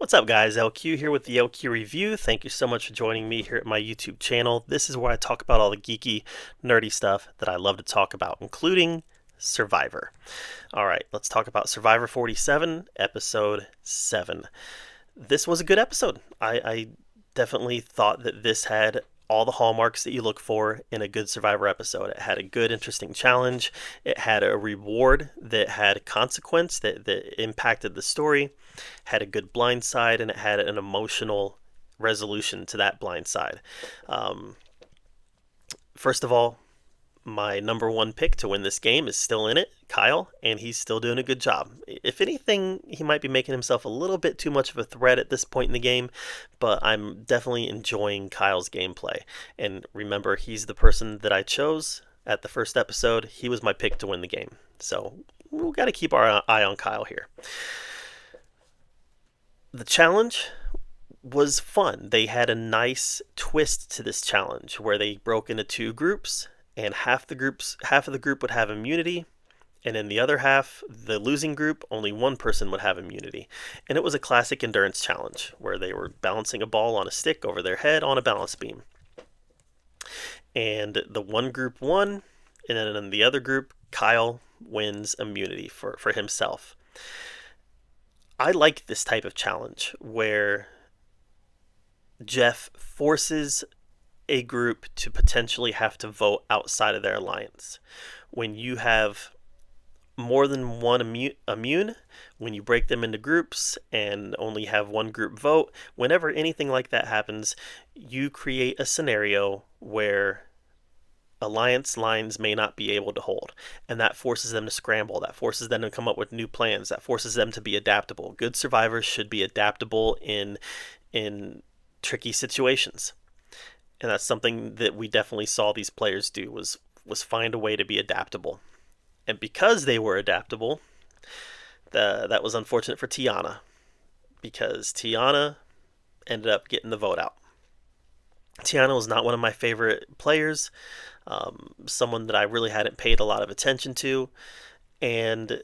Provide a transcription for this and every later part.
What's up, guys? LQ here with the LQ Review. Thank you so much for joining me here at my YouTube channel. This is where I talk about all the geeky, nerdy stuff that I love to talk about, including Survivor. All right, let's talk about Survivor 47, Episode 7. This was a good episode. I definitely thought that this had all the hallmarks that you look for in a good Survivor episode. It had a good, interesting challenge. It had a reward that had consequence that impacted the story, had a good blind side, and it had an emotional resolution to that blind side. First of all, my number one pick to win this game is still in it, Kyle, and he's still doing a good job. If anything, he might be making himself a little bit too much of a threat at this point in the game, but I'm definitely enjoying Kyle's gameplay. And remember, he's the person that I chose at the first episode. He was my pick to win the game. So we've got to keep our eye on Kyle here. The challenge was fun. They had a nice twist to this challenge where they broke into two groups, and half of the group would have immunity, and in the other half, the losing group, only one person would have immunity. And it was a classic endurance challenge where they were balancing a ball on a stick over their head on a balance beam. And the one group won, and then in the other group, Kyle wins immunity for himself. I like this type of challenge where Jeff forces a group to potentially have to vote outside of their alliance. When you have more than one immune, when you break them into groups and only have one group vote, whenever anything like that happens, you create a scenario where alliance lines may not be able to hold, and that forces them to scramble, that forces them to come up with new plans, that forces them to be adaptable. Good survivors should be adaptable in tricky situations. And that's something that we definitely saw these players do, was find a way to be adaptable. And because they were adaptable, that was unfortunate for Tiana, because Tiana ended up getting the vote out. Tiana was not one of my favorite players, someone that I really hadn't paid a lot of attention to, and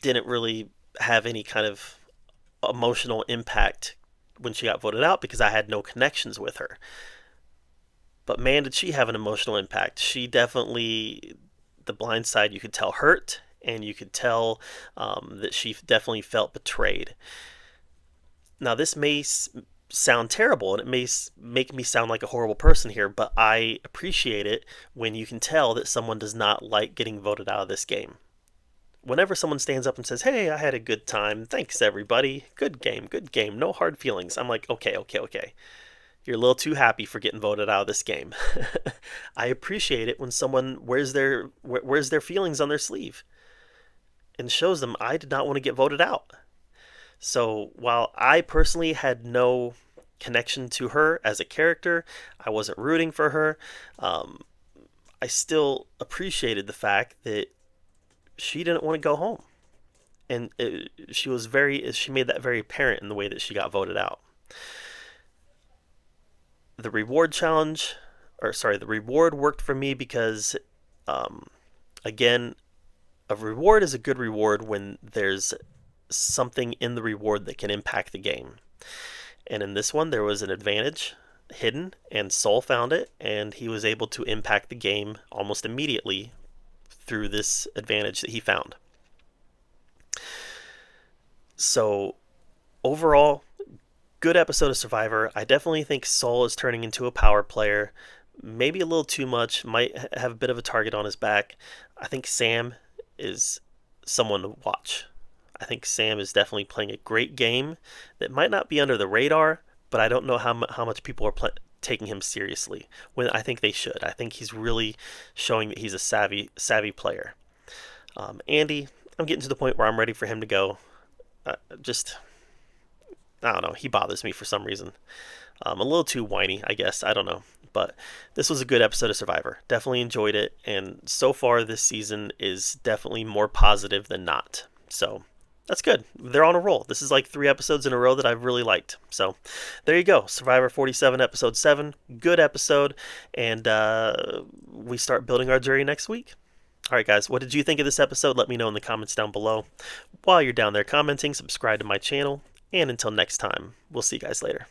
didn't really have any kind of emotional impact when she got voted out because I had no connections with her. But man, did she have an emotional impact. She definitely, the blind side, you could tell hurt, and you could tell that she definitely felt betrayed. Now, this may sound terrible, and it may make me sound like a horrible person here, but I appreciate it when you can tell that someone does not like getting voted out of this game. Whenever someone stands up and says, "Hey, I had a good time. Thanks, everybody. Good game. No hard feelings." I'm like, okay. You're a little too happy for getting voted out of this game. I appreciate it when someone wears their feelings on their sleeve and shows them, I did not want to get voted out. So while I personally had no connection to her as a character, I wasn't rooting for her, I still appreciated the fact that she didn't want to go home. And she made that very apparent in the way that she got voted out. The reward worked for me because, again, a reward is a good reward when there's something in the reward that can impact the game. And in this one, there was an advantage hidden, and Soul found it, and he was able to impact the game almost immediately through this advantage that he found. So overall, good episode of Survivor. I definitely think Soul is turning into a power player. Maybe a little too much. Might have a bit of a target on his back. I think Sam is someone to watch. I think Sam is definitely playing a great game that might not be under the radar, but I don't know how much people are taking him seriously, when I think they should. I think he's really showing that he's a savvy player. Andy, I'm getting to the point where I'm ready for him to go. I don't know, he bothers me for some reason. A little too whiny, I guess, I don't know. But this was a good episode of Survivor. Definitely enjoyed it, and so far this season is definitely more positive than not. So that's good. They're on a roll. This is like 3 episodes in a row that I've really liked. So there you go. Survivor 47, episode 7. Good episode. And we start building our jury next week. All right, guys, what did you think of this episode? Let me know in the comments down below. While you're down there commenting, subscribe to my channel. And until next time, we'll see you guys later.